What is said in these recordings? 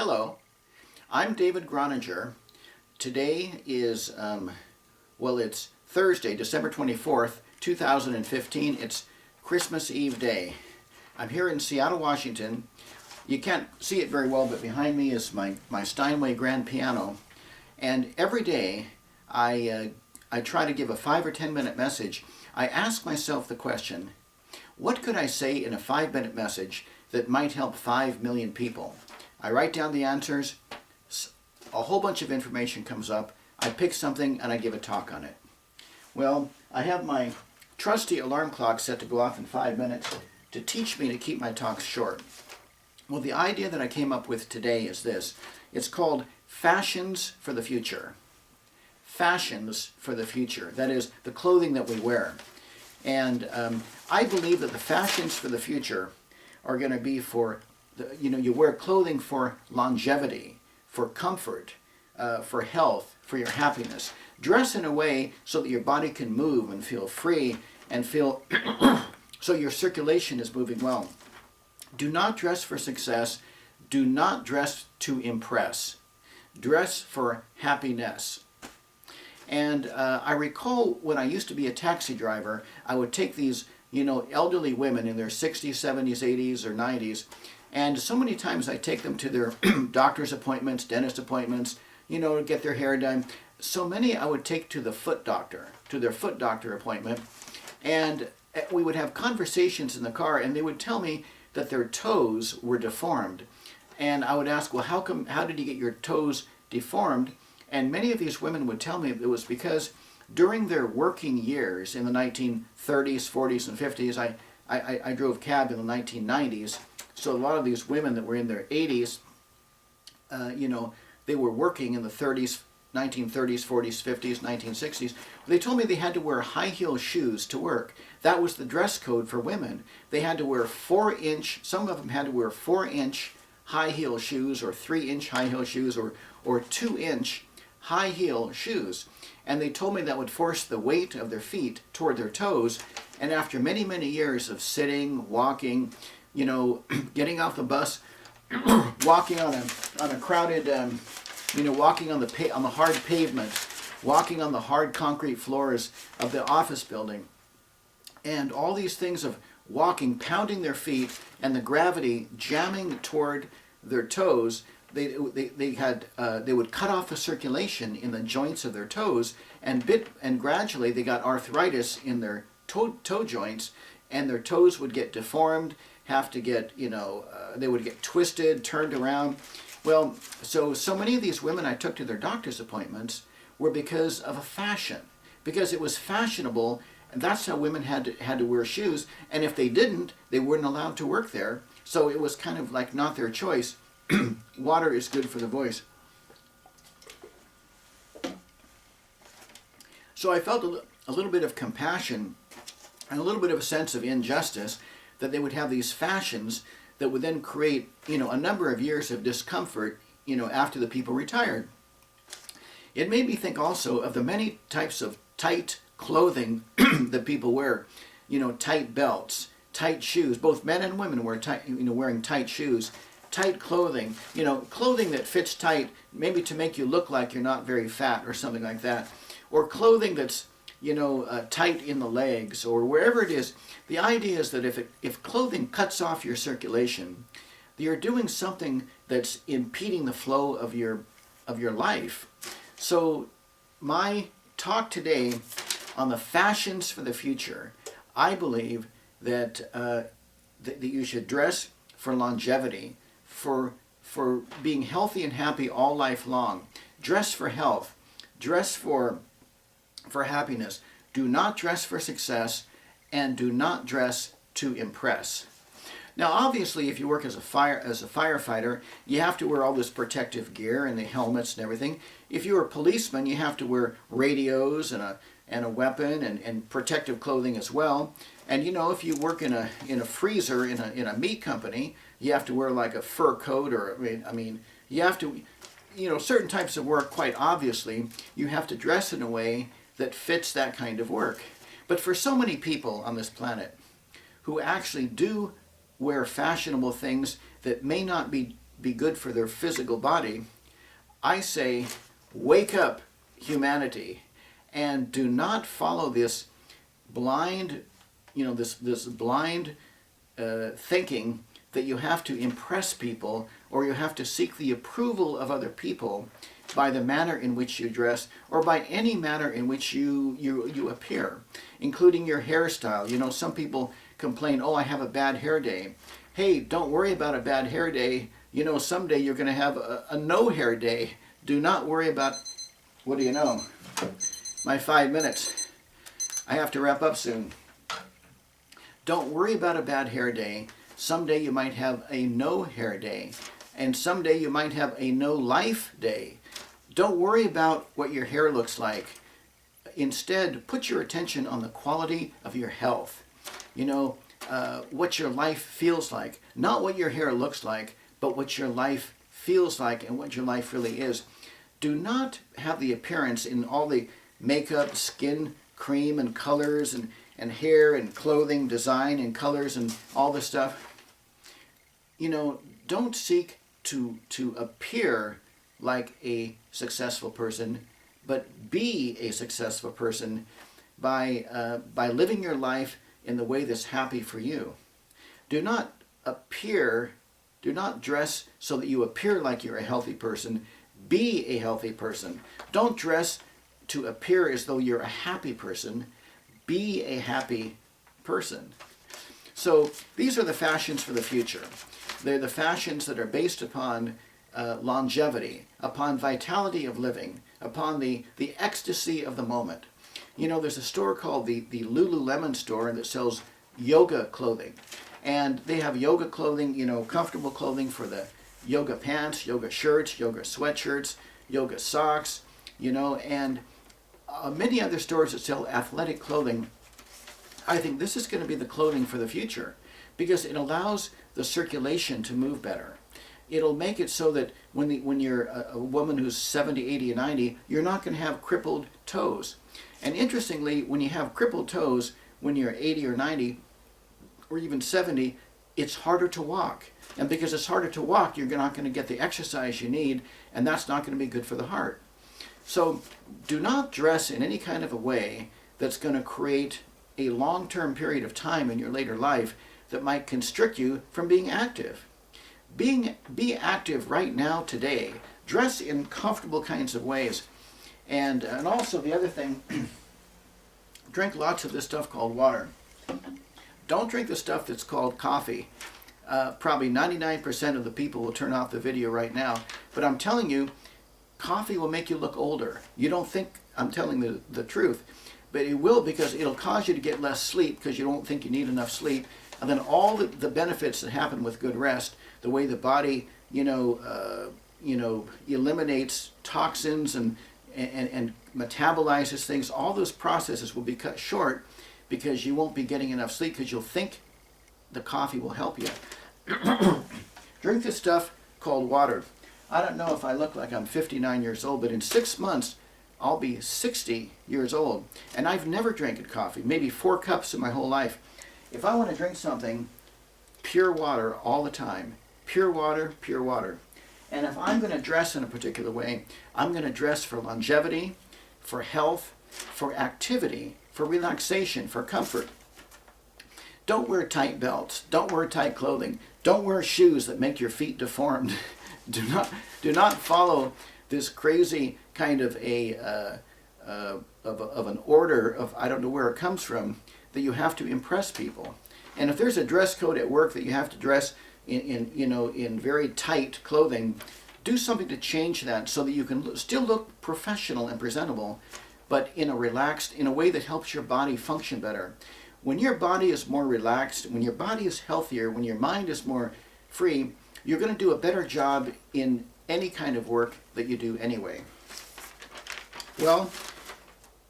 Hello, I'm David Groninger. Today is, it's Thursday, December 24th, 2015. It's Christmas Eve day. I'm here in Seattle, Washington. You can't see it very well, but behind me is my Steinway grand piano. And every day I try to give a 5 or 10 minute message. I ask myself the question, what could I say in a 5-minute message that might help 5 million people? I write down the answers, a whole bunch of information comes up, I pick something and I give a talk on it. Well, I have my trusty alarm clock set to go off in 5 minutes to teach me to keep my talks short. Well, the idea that I came up with today is this. It's called Fashions for the Future. Fashions for the future. That is, the clothing that we wear. And I believe that the fashions for the future are going to be for you wear clothing for longevity, for comfort, for health, for your happiness. Dress in a way so that your body can move and feel free and feel so your circulation is moving well. Do not dress for success. Do not dress to impress. Dress for happiness. And I recall when I used to be a taxi driver, I would take these elderly women in their 60s, 70s, 80s, or 90s, and so many times I take them to their doctor's appointments, dentist appointments, to get their hair done. So many I would take to the foot doctor, to their foot doctor appointment, and we would have conversations in the car, and they would tell me that their toes were deformed. And I would ask, well, how did you get your toes deformed? And many of these women would tell me it was because during their working years in the 1930s, 40s, and 50s, I drove cab in the 1990s, so a lot of these women that were in their 80s, they were working in the 30s, 1930s, 40s, 50s, 1960s. They told me they had to wear high heel shoes to work. That was the dress code for women. They had to wear 4-inch, some of them had to wear 4-inch high heel shoes or 3-inch high heel shoes or 2-inch high heel shoes. And they told me that would force the weight of their feet toward their toes. And after many, many years of sitting, walking, getting off the bus, walking on a crowded, walking on the hard pavement, walking on the hard concrete floors of the office building, and all these things of walking, pounding their feet, and the gravity jamming toward their toes, they would cut off the circulation in the joints of their toes, and gradually they got arthritis in their toe joints, and their toes would get deformed, have to get, they would get twisted, turned around. Well, so many of these women I took to their doctor's appointments were because of a fashion, because it was fashionable, and that's how women had to wear shoes, and if they didn't, they weren't allowed to work there, so it was kind of like not their choice. Water is good for the voice. So I felt a little bit of compassion and a little bit of a sense of injustice that they would have these fashions that would then create, a number of years of discomfort, after the people retired. It made me think also of the many types of tight clothing that people wear, tight belts, tight shoes. Both men and women wear tight, wearing tight shoes, tight clothing, clothing that fits tight, maybe to make you look like you're not very fat or something like that, or clothing that's tight in the legs or wherever it is. The idea is that if clothing cuts off your circulation, you're doing something that's impeding the flow of your life. So my talk today on the fashions for the future, I believe that that you should dress for longevity, for being healthy and happy all life long. Dress for health. Dress for happiness. Do not dress for success, and do not dress to impress. Now, obviously, if you work as a firefighter, you have to wear all this protective gear and the helmets and everything. If you're a policeman, you have to wear radios and a weapon and protective clothing as well. And if you work in a freezer in a meat company, you have to wear like a fur coat, or you have to, certain types of work, quite obviously, you have to dress in a way that fits that kind of work. But for so many people on this planet who actually do wear fashionable things that may not be be good for their physical body, I say, wake up, humanity, and do not follow this blind, this blind thinking that you have to impress people or you have to seek the approval of other people by the manner in which you dress or by any manner in which you appear, including your hairstyle. Some people complain, oh, I have a bad hair day. Hey, don't worry about a bad hair day. Someday you're going to have a no hair day. Do not worry about, what do you know? My 5 minutes. I have to wrap up soon. Don't worry about a bad hair day. Someday you might have a no hair day. And someday you might have a no life day. Don't worry about what your hair looks like. Instead, put your attention on the quality of your health. What your life feels like. Not what your hair looks like, but what your life feels like and what your life really is. Do not have the appearance in all the makeup, skin cream and colors and hair and clothing design and colors and all this stuff. Don't seek to appear like a successful person, but be a successful person by living your life in the way that's happy for you. Do not dress so that you appear like you're a healthy person. Be a healthy person. Don't dress to appear as though you're a happy person. Be a happy person. So these are the fashions for the future. They're the fashions that are based upon longevity, upon vitality of living, upon the ecstasy of the moment. There's a store called the Lululemon store that sells yoga clothing. And they have yoga clothing, comfortable clothing for the yoga pants, yoga shirts, yoga sweatshirts, yoga socks, and many other stores that sell athletic clothing. I think this is going to be the clothing for the future because it allows the circulation to move better. It'll make it so that when you're a woman who's 70, 80, and 90, you're not going to have crippled toes. And interestingly, when you have crippled toes, when you're 80 or 90, or even 70, it's harder to walk. And because it's harder to walk, you're not going to get the exercise you need, and that's not going to be good for the heart. So do not dress in any kind of a way that's going to create a long-term period of time in your later life that might constrict you from being active. Be active right now, today. Dress in comfortable kinds of ways. And also the other thing, drink lots of this stuff called water. Don't drink the stuff that's called coffee. Probably 99% of the people will turn off the video right now. But I'm telling you, coffee will make you look older. You don't think I'm telling the truth. But it will, because it'll cause you to get less sleep because you don't think you need enough sleep. And then all the benefits that happen with good rest, the way the body, eliminates toxins and metabolizes things, all those processes will be cut short because you won't be getting enough sleep because you'll think the coffee will help you. Drink this stuff called water. I don't know if I look like I'm 59 years old, but in 6 months, I'll be 60 years old. And I've never drank coffee, maybe 4 cups in my whole life. If I want to drink something, pure water all the time. Pure water, pure water. And if I'm going to dress in a particular way, I'm going to dress for longevity, for health, for activity, for relaxation, for comfort. Don't wear tight belts. Don't wear tight clothing. Don't wear shoes that make your feet deformed. Do not follow this crazy kind of an order of, I don't know where it comes from, that you have to impress people. And if there's a dress code at work that you have to dress in very tight clothing, do something to change that so that you can still look professional and presentable, but in a way that helps your body function better. When your body is more relaxed, when your body is healthier, when your mind is more free, you're going to do a better job in any kind of work that you do anyway. Well,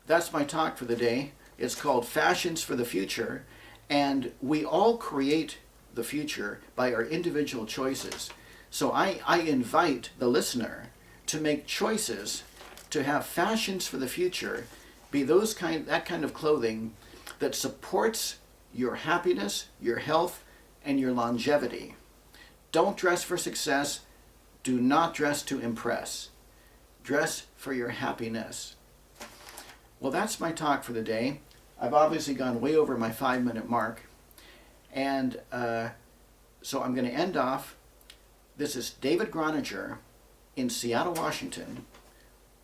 that's my talk for the day. It's called Fashions for the Future, and we all create the future by our individual choices. So I invite the listener to make choices to have fashions for the future be that kind of clothing that supports your happiness, your health, and your longevity. Don't dress for success, Do not dress to impress. Dress for your happiness. Well, that's my talk for the day. I've obviously gone way over my 5-minute mark. And so I'm going to end off. This is David Groninger in Seattle, Washington,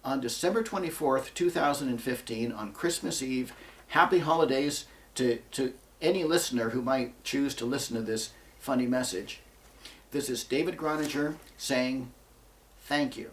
on December 24th, 2015, on Christmas Eve. Happy holidays to any listener who might choose to listen to this funny message. This is David Groninger saying thank you.